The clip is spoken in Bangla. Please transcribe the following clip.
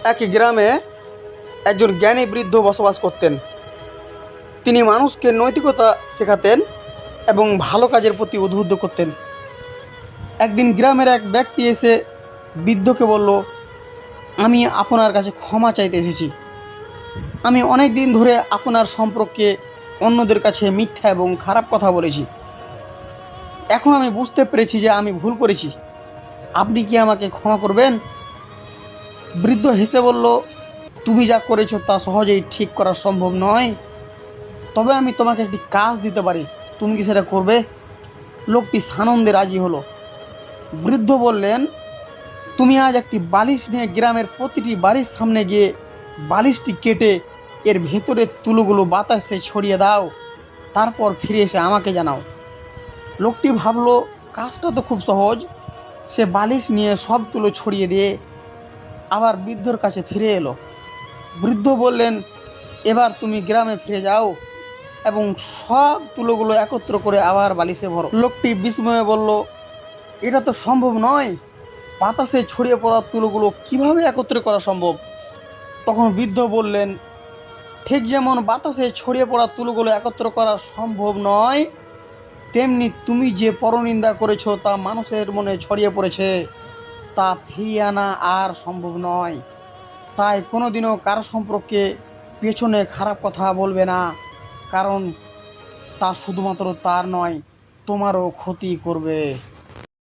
এক গ্রামে একজন জ্ঞানী বৃদ্ধ বসবাস করতেন। তিনি মানুষকে নৈতিকতা শেখাতেন এবং ভালো কাজের প্রতি উদ্বুদ্ধ করতেন। একদিন গ্রামের এক ব্যক্তি এসে বৃদ্ধকে বলল, আমি আপনার কাছে ক্ষমা চাইতে এসেছি। আমি অনেক দিন ধরে আপনার সম্পর্কে অন্যদের কাছে মিথ্যা এবং খারাপ কথা বলেছি। এখন আমি বুঝতে পেরেছি যে আমি ভুল করেছি। আপনি কি আমাকে ক্ষমা করবেন? বৃদ্ধ হেসে বলল, তুমি যা করেছো তা সহজেই ঠিক করা সম্ভব নয়, তবে আমি তোমাকে একটি কাজ দিতে পারি। তুমি কি সেটা করবে? লোকটি সানন্দে রাজি হলো। বৃদ্ধ বললেন, তুমি আজ একটি বালিশ নিয়ে গ্রামের প্রতিটি বাড়ির সামনে গিয়ে বালিশটি কেটে এর ভেতরের তুলোগুলো বাতাসে ছড়িয়ে দাও, তারপর ফিরে এসে আমাকে জানাও। লোকটি ভাবলো, কাজটা তো খুব সহজ। সে বালিশ নিয়ে সব তুলো ছড়িয়ে দিয়ে আবার বৃদ্ধর কাছে ফিরে এলো। বৃদ্ধ বললেন, এবার তুমি গ্রামে ফিরে যাও এবং সব তুলোগুলো একত্র করে আবার বালিশে ভরো। লোকটি বিস্ময়ে বলল, এটা তো সম্ভব নয়। বাতাসে ছড়িয়ে পড়া তুলোগুলো কিভাবে একত্রে করা সম্ভব? তখন বৃদ্ধ বললেন, ঠিক যেমন বাতাসে ছড়িয়ে পড়া তুলোগুলো একত্র করা সম্ভব নয়, তেমনি তুমি যে পরনিন্দা করেছো তা মানুষের মনে ছড়িয়ে পড়েছে, তা ফিরিয়ে আনা আর সম্ভব নয়। তাই কোনোদিনও কারো সম্পর্কে পেছনে খারাপ কথা বলবে না, কারণ তা শুধুমাত্র তার নয়, তোমারও ক্ষতি করবে।